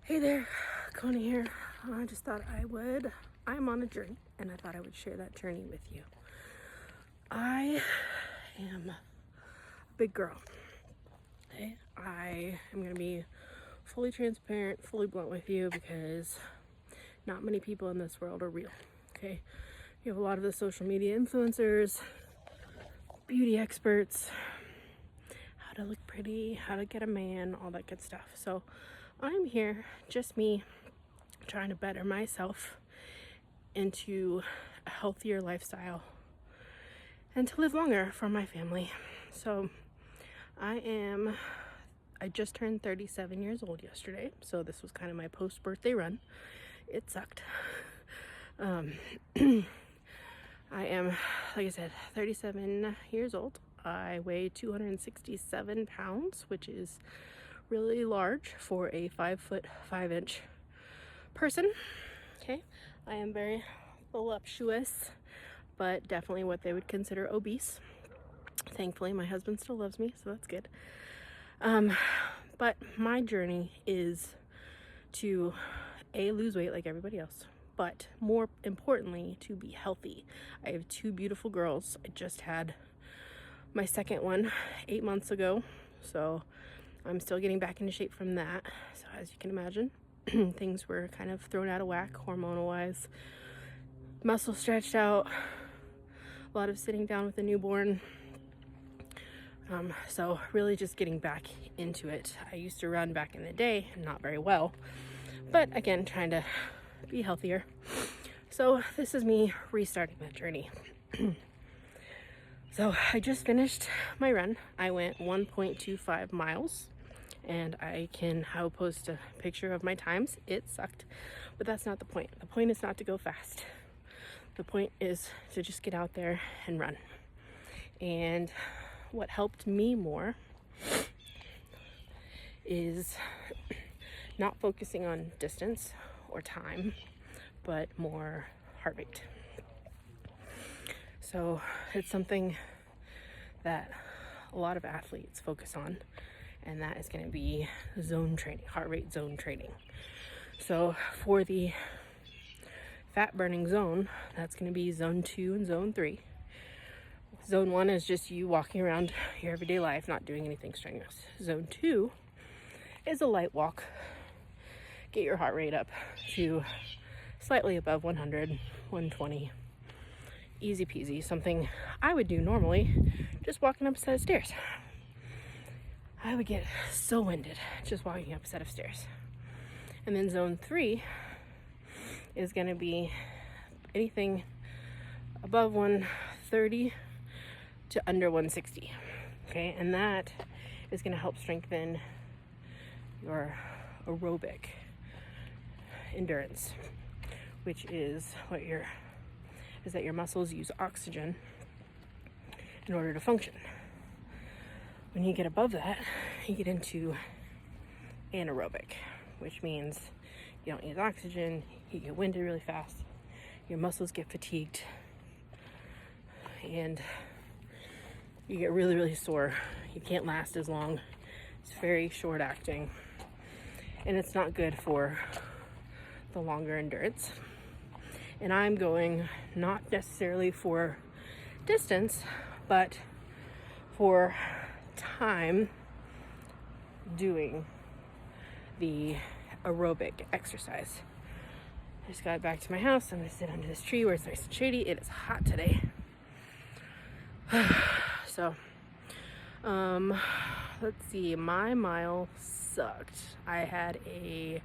Hey there, Connie here. I just thought I'm on a journey and I thought I would share that journey with you. I am a big girl. Okay? I am going to be fully transparent, fully blunt with you because not many people in this world are real. Okay? You have a lot of the social media influencers, beauty experts, how to look pretty, how to get a man, all that good stuff. So I'm here, just me, trying to better myself into a healthier lifestyle and to live longer for my family. So I just turned 37 years old yesterday, so this was kind of my post-birthday run. It sucked. I am, like I said, 37 years old. I weigh 267 pounds, which is really large for a 5'5" person. Okay, I am very voluptuous, but definitely what they would consider obese. Thankfully, my husband still loves me, so that's good. But my journey is to lose weight like everybody else, but more importantly, to be healthy. I have two beautiful girls. I just had my second one 8 months ago, so I'm still getting back into shape from that. So as you can imagine, things were kind of thrown out of whack hormonal wise. Muscle stretched out, a lot of sitting down with a newborn. So really just getting back into it. I used to run back in the day, not very well, but again, trying to be healthier. So this is me restarting that journey. So I just finished my run. I went 1.25 miles. And I'll post a picture of my times. It sucked, but that's not the point. The point is not to go fast. The point is to just get out there and run. And what helped me more is not focusing on distance or time, but more heart rate. So it's something that a lot of athletes focus on, and that is going to be zone training, heart rate zone training. So for the fat burning zone, that's going to be zone 2 and zone 3. Zone 1 is just you walking around your everyday life, not doing anything strenuous. Zone 2 is a light walk. Get your heart rate up to slightly above 100, 120. Easy peasy, something I would do normally, just walking up a set of stairs. I would get so winded just walking up a set of stairs. And then zone 3 is going to be anything above 130 to under 160. Okay, and that is going to help strengthen your aerobic endurance, which is that your muscles use oxygen in order to function. When you get above that, you get into anaerobic, which means you don't use oxygen, you get winded really fast, your muscles get fatigued, and you get really, really sore. You can't last as long. It's very short acting, and it's not good for the longer endurance. And I'm going not necessarily for distance, but for time doing the aerobic exercise. I just got back to my house. I'm gonna sit under this tree where it's nice and shady. It is hot today. So, let's see, my mile sucked. I had a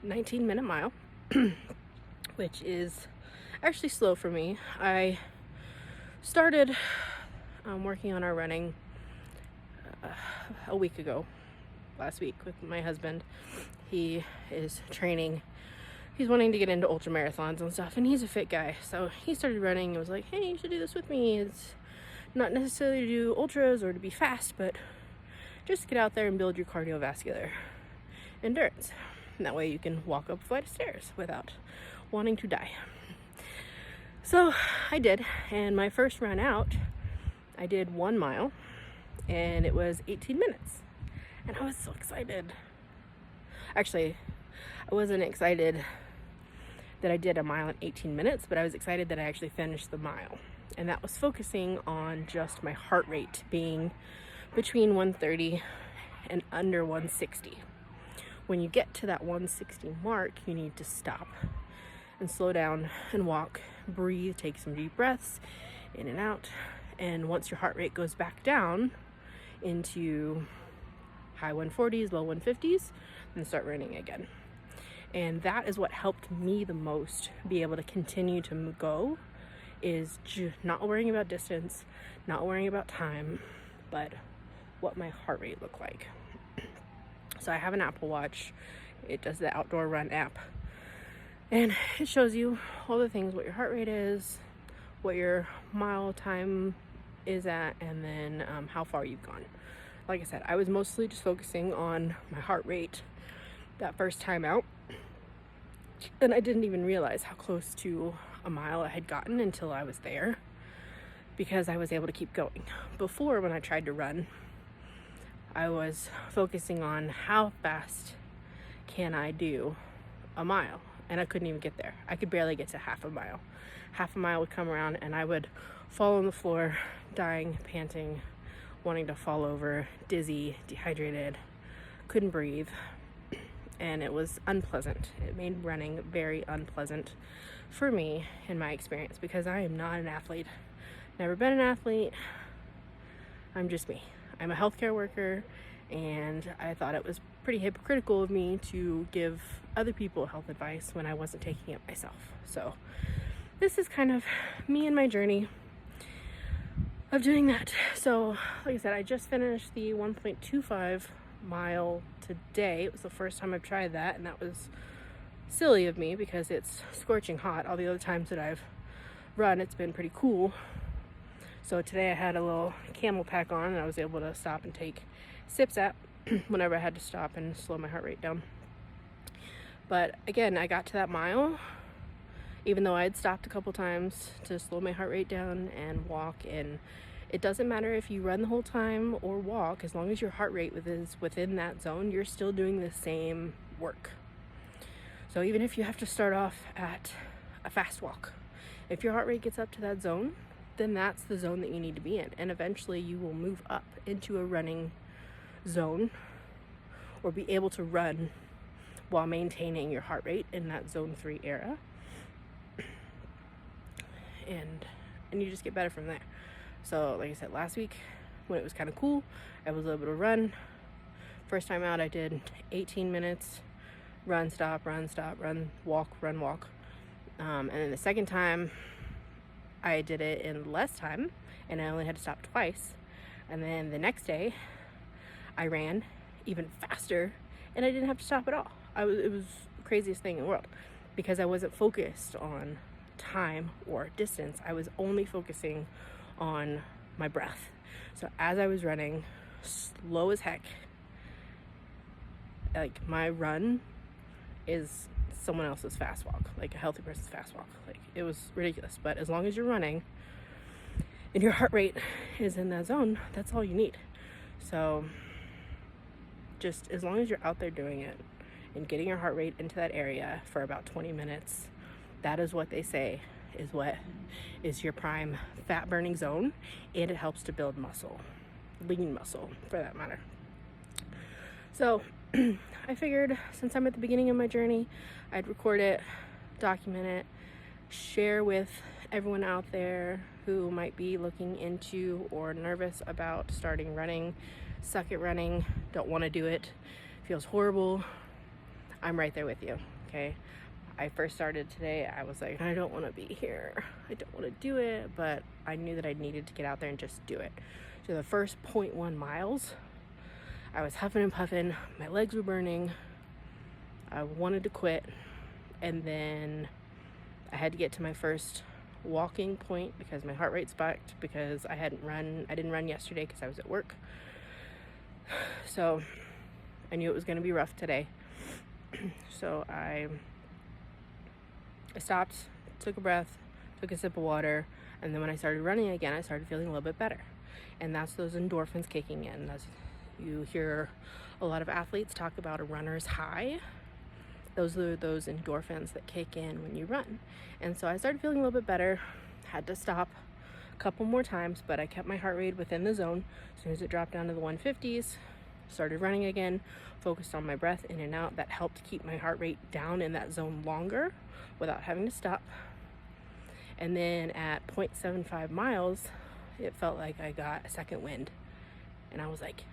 19-minute mile, which is actually slow for me. I started working on our running a week ago, last week, with my husband. He is training. He's wanting to get into ultra marathons and stuff, and he's a fit guy. So he started running and was like, hey, you should do this with me. It's not necessarily to do ultras or to be fast, but just get out there and build your cardiovascular endurance. And that way you can walk up a flight of stairs without wanting to die. So I did, and my first run out, I did 1 mile, and it was 18 minutes. And I was so excited. Actually, I wasn't excited that I did a mile in 18 minutes, but I was excited that I actually finished the mile. And that was focusing on just my heart rate being between 130 and under 160. When you get to that 160 mark, you need to stop and slow down and walk, breathe, take some deep breaths in and out. And once your heart rate goes back down into high 140s, low 150s, then start running again. And that is what helped me the most be able to continue to go, is not worrying about distance, not worrying about time, but what my heart rate looked like. So I have an Apple Watch. It does the Outdoor Run app. And it shows you all the things, what your heart rate is, what your mile time is at, and then how far you've gone. Like I said, I was mostly just focusing on my heart rate that first time out. And I didn't even realize how close to a mile I had gotten until I was there, because I was able to keep going. Before, when I tried to run, I was focusing on how fast can I do a mile, and I couldn't even get there. I could barely get to half a mile. Half a mile would come around and I would fall on the floor, dying, panting, wanting to fall over, dizzy, dehydrated, couldn't breathe. And it was unpleasant. It made running very unpleasant for me in my experience, because I am not an athlete. Never been an athlete. I'm just me. I'm a healthcare worker, and I thought it was pretty hypocritical of me to give other people health advice when I wasn't taking it myself. So this is kind of me and my journey of doing that. So like I said, I just finished the 1.25 mile today. It was the first time I've tried that, and that was silly of me because it's scorching hot. All the other times that I've run, it's been pretty cool. So today I had a little camel pack on, and I was able to stop and take sips at whenever I had to stop and slow my heart rate down. But again, I got to that mile, even though I had stopped a couple times to slow my heart rate down and walk. And it doesn't matter if you run the whole time or walk, as long as your heart rate is within that zone, you're still doing the same work. So even if you have to start off at a fast walk, if your heart rate gets up to that zone, then that's the zone that you need to be in. And eventually you will move up into a running zone, or be able to run while maintaining your heart rate in that zone 3 era. And you just get better from there. So like I said, last week when it was kind of cool, I was able to run. First time out I did 18 minutes, run, stop, run, stop, run, walk, run, walk. And then the second time I did it in less time, and I only had to stop twice. And then the next day I ran even faster, and I didn't have to stop at all. It was the craziest thing in the world, because I wasn't focused on time or distance. I was only focusing on my breath. So as I was running, slow as heck, like my run is someone else's fast walk, like a healthy person's fast walk. Like, it was ridiculous. But as long as you're running and your heart rate is in that zone, that's all you need. So just as long as you're out there doing it and getting your heart rate into that area for about 20 minutes, that is what they say is what is your prime fat burning zone, and it helps to build muscle, lean muscle for that matter. So I figured, since I'm at the beginning of my journey, I'd record it, document it, share with everyone out there who might be looking into or nervous about starting running, suck at running, don't want to do it, feels horrible. I'm right there with you, okay? I first started today, I was like, I don't want to be here. I don't want to do it, but I knew that I needed to get out there and just do it. So the first 0.1 miles, I was huffing and puffing, my legs were burning, I wanted to quit, and then I had to get to my first walking point because my heart rate spiked because I didn't run yesterday because I was at work. So I knew it was going to be rough today. So I stopped, took a breath, took a sip of water, and then when I started running again, I started feeling a little bit better. And that's those endorphins kicking in. You hear a lot of athletes talk about a runner's high. those are those endorphins that kick in when you run. And so I started feeling a little bit better, had to stop a couple more times, but I kept my heart rate within the zone. As soon as it dropped down to the 150s, started running again, focused on my breath in and out. That helped keep my heart rate down in that zone longer without having to stop. And then at 0.75 miles, it felt like I got a second wind. And I was like,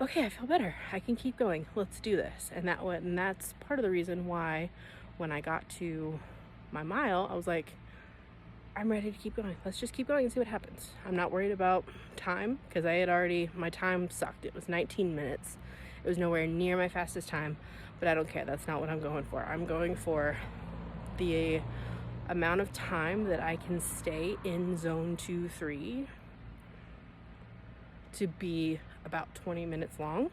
okay, I feel better. I can keep going. Let's do this. And that's part of the reason why when I got to my mile, I was like, I'm ready to keep going. Let's just keep going and see what happens. I'm not worried about time because my time sucked. It was 19 minutes. It was nowhere near my fastest time, but I don't care. That's not what I'm going for. I'm going for the amount of time that I can stay in zone 2-3 to be about 20 minutes long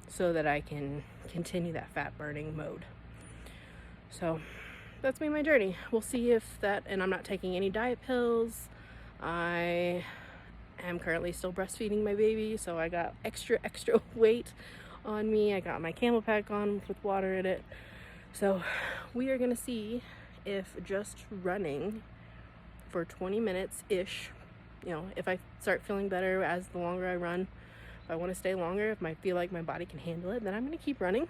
so that I can continue that fat burning mode. So that's been my journey. We'll see if that, and I'm not taking any diet pills. I am currently still breastfeeding my baby, so I got extra weight on me. I got my Camel pack on with water in it. So we are gonna see if just running for 20 minutes-ish, if I start feeling better as the longer I run, if I want to stay longer, if I feel like my body can handle it, then I'm going to keep running.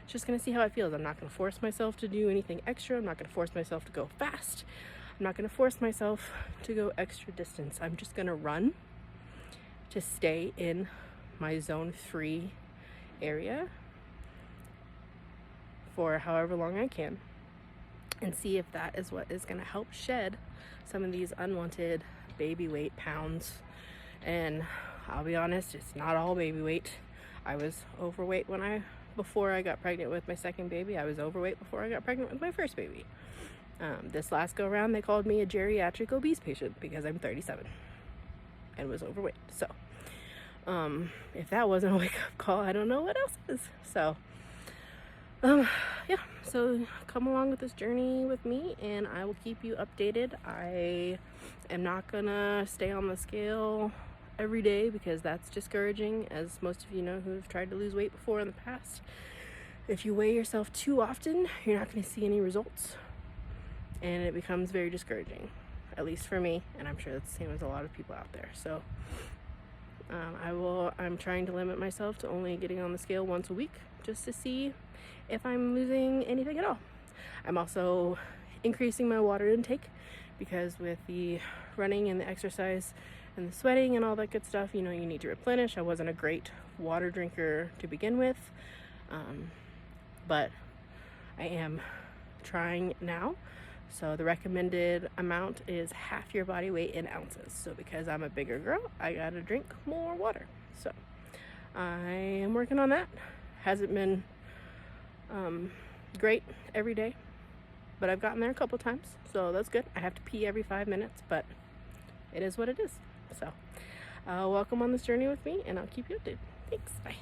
Just going to see how it feels. I'm not going to force myself to do anything extra. I'm not going to force myself to go fast. I'm not going to force myself to go extra distance. I'm just going to run to stay in my zone 3 area for however long I can and see if that is what is going to help shed some of these unwanted baby weight pounds. And I'll be honest, it's not all baby weight. I was overweight before I got pregnant with my second baby. I was overweight before I got pregnant with my first baby. This last go around, they called me a geriatric obese patient because I'm 37 and was overweight. So if that wasn't a wake-up call, I don't know what else is. So yeah, so come along with this journey with me and I will keep you updated. I am not gonna stay on the scale every day because that's discouraging, as most of you know who have tried to lose weight before in the past. If you weigh yourself too often, you're not going to see any results and it becomes very discouraging, at least for me, and I'm sure that's the same as a lot of people out there. So I'm trying to limit myself to only getting on the scale once a week just to see if I'm losing anything at all. I'm also increasing my water intake because with the running and the exercise and the sweating and all that good stuff, you need to replenish. I wasn't a great water drinker to begin with, but I am trying now. So the recommended amount is half your body weight in ounces. So because I'm a bigger girl, I gotta drink more water. So I am working on that. Hasn't been great every day, but I've gotten there a couple times, so that's good. I have to pee every 5 minutes, but it is what it is. So welcome on this journey with me, and I'll keep you updated. Thanks. Bye.